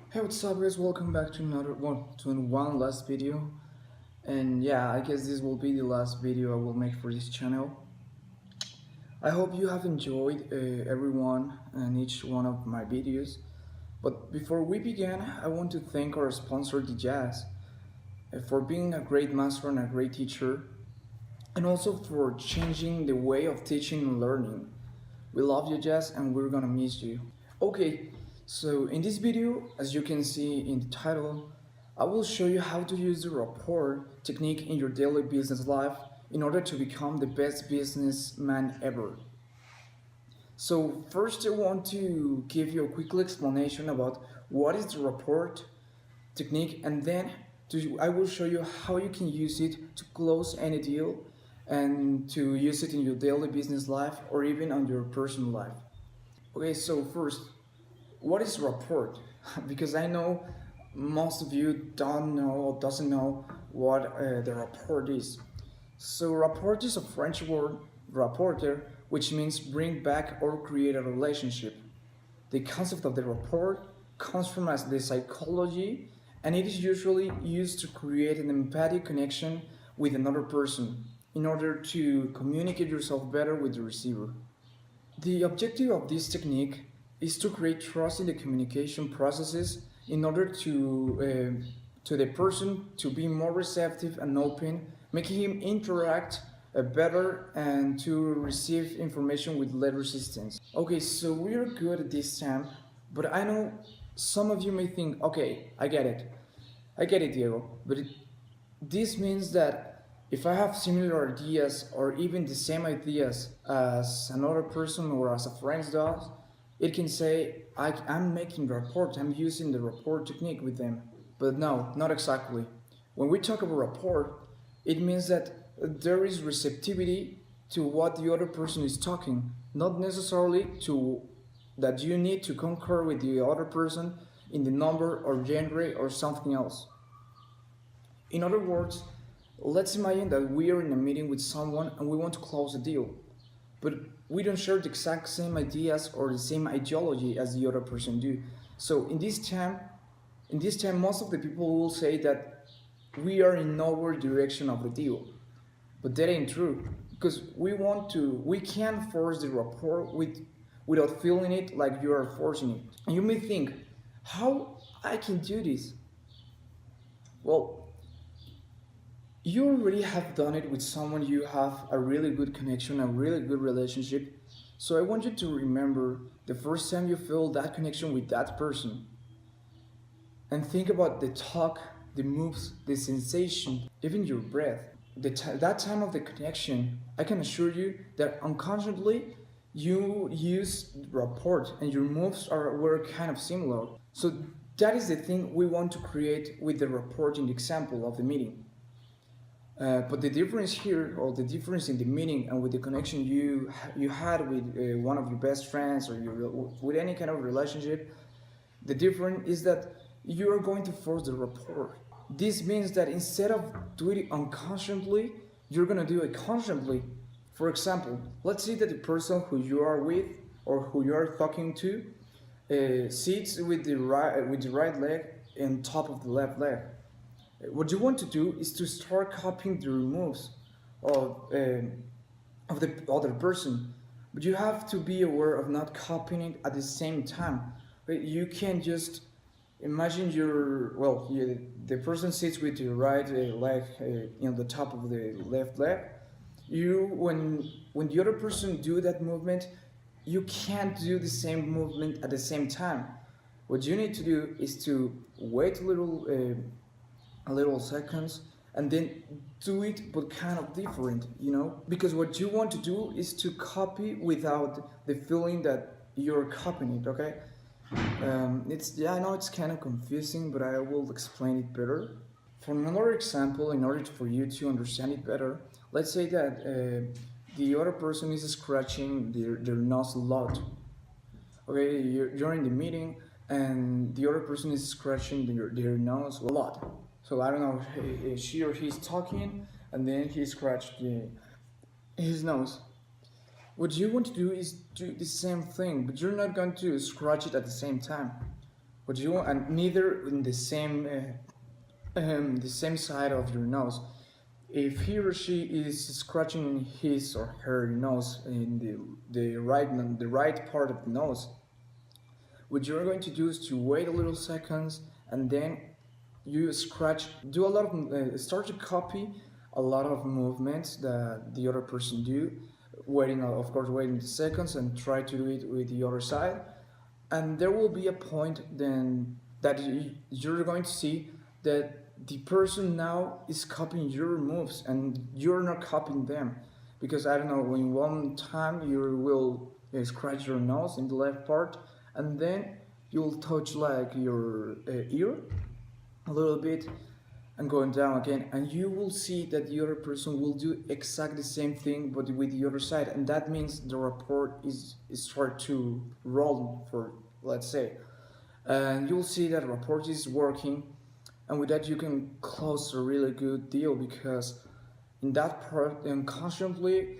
Hey, what's up guys, welcome back to one last video. And yeah, I guess this will be the last video I will make for this channel. I hope you have enjoyed everyone and each one of my videos. But before we begin, I want to thank our sponsor the Jazz for being a great master and a great teacher, and also for changing the way of teaching and learning. We love you, Jazz, and we're gonna miss you. Okay, so in this video, as you can see in the title, I will show you how to use the rapport technique in your daily business life in order to become the best businessman ever. So first I want to give you a quick explanation about what is the rapport technique, and then I will show you how you can use it to close any deal and to use it in your daily business life or even on your personal life. Okay, so first, what is rapport? Because I know most of you don't know or doesn't know what the rapport is. So rapport is a French word, rapporter, which means bring back or create a relationship. The concept of the rapport comes from the psychology, and it is usually used to create an empathic connection with another person in order to communicate yourself better with the receiver. The objective of this technique is to create trust in the communication processes in order to the person to be more receptive and open, making him interact better and to receive information with less resistance. Okay, so we are good at this time, but I know some of you may think, okay, I get it, Diego, but this means that if I have similar ideas or even the same ideas as another person or as a friend does, it can say I'm making rapport, I'm using the rapport technique with them. But no, not exactly. When we talk about rapport, it means that there is receptivity to what the other person is talking, not necessarily to that you need to concur with the other person in the number or genre or something else. In other words, let's imagine that we are in a meeting with someone and we want to close a deal, but we don't share the exact same ideas or the same ideology as the other person do. So in this time, most of the people will say that we are in nowhere direction of the deal, but that ain't true because we can't force the rapport without feeling it like you are forcing it. And you may think, how I can do this? Well, you already have done it with someone you have a really good connection, a really good relationship. So I want you to remember the first time you feel that connection with that person. And think about the talk, the moves, the sensation, even your breath. That time of the connection, I can assure you that unconsciously you use rapport and your moves were kind of similar. So that is the thing we want to create with the rapport in the example of the meeting. But the difference here, or the difference in the meaning and with the connection you had with one of your best friends or with any kind of relationship, the difference is that you are going to force the rapport. This means that instead of doing it unconsciously, you're gonna do it consciously. For example, let's say that the person who you are with or who you are talking to sits with the right leg on top of the left leg. What you want to do is to start copying the moves of the other person, but you have to be aware of not copying it at the same time. You can't just imagine the person sits with your right leg on the top of the left leg. When the other person do that movement, you can't do the same movement at the same time. What you need to do is to wait a little seconds and then do it, but kind of different, because what you want to do is to copy without the feeling that you're copying it. Okay, I know it's kind of confusing, but I will explain it better. For another example, in order for you to understand it better, let's say that the other person is scratching their nose a lot. Okay, you're in the meeting and the other person is scratching their nose a lot. So I don't know, she or he's talking and then he scratched his nose. What you want to do is do the same thing, but you're not going to scratch it at the same time. but you and neither in the same side of your nose. If he or she is scratching his or her nose in the right part of the nose, what you're going to do is to wait a little seconds and then you scratch, do a lot of start to copy a lot of movements that the other person do, waiting of course waiting the seconds and try to do it with the other side, and there will be a point then that you're going to see that the person now is copying your moves and you're not copying them, because I don't know, in one time you will scratch your nose in the left part and then you'll touch like your ear a little bit and going down again, and you will see that the other person will do exactly the same thing but with the other side, and that means the rapport is start to roll, for let's say, and you'll see that rapport is working, and with that you can close a really good deal, because in that part unconsciously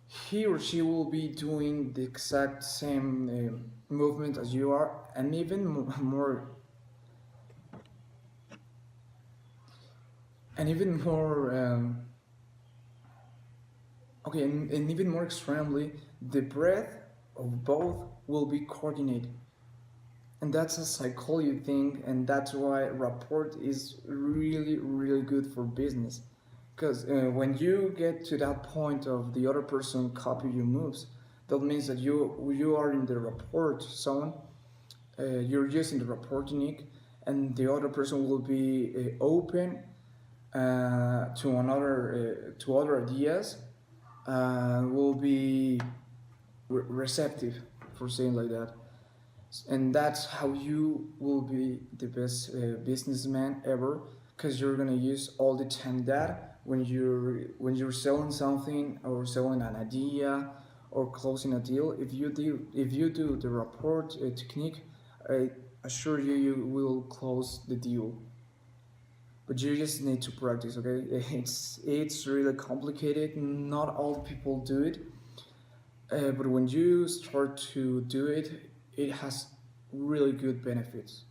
he or she will be doing the exact same movement as you are, and even more, and even more okay, and even more extremely, the breath of both will be coordinated, and that's a psychology thing, and that's why rapport is really really good for business, because when you get to that point of the other person copy your moves, that means that you are in the rapport zone, you're using the rapport technique, and the other person will be open to other ideas, will be receptive, for saying like that, and that's how you will be the best businessman ever, because you're gonna use all the time that when you're selling something or selling an idea or closing a deal, if you do the rapport technique, I assure you you will close the deal, but you just need to practice. Okay, it's really complicated, not all people do it, but when you start to do it, it has really good benefits.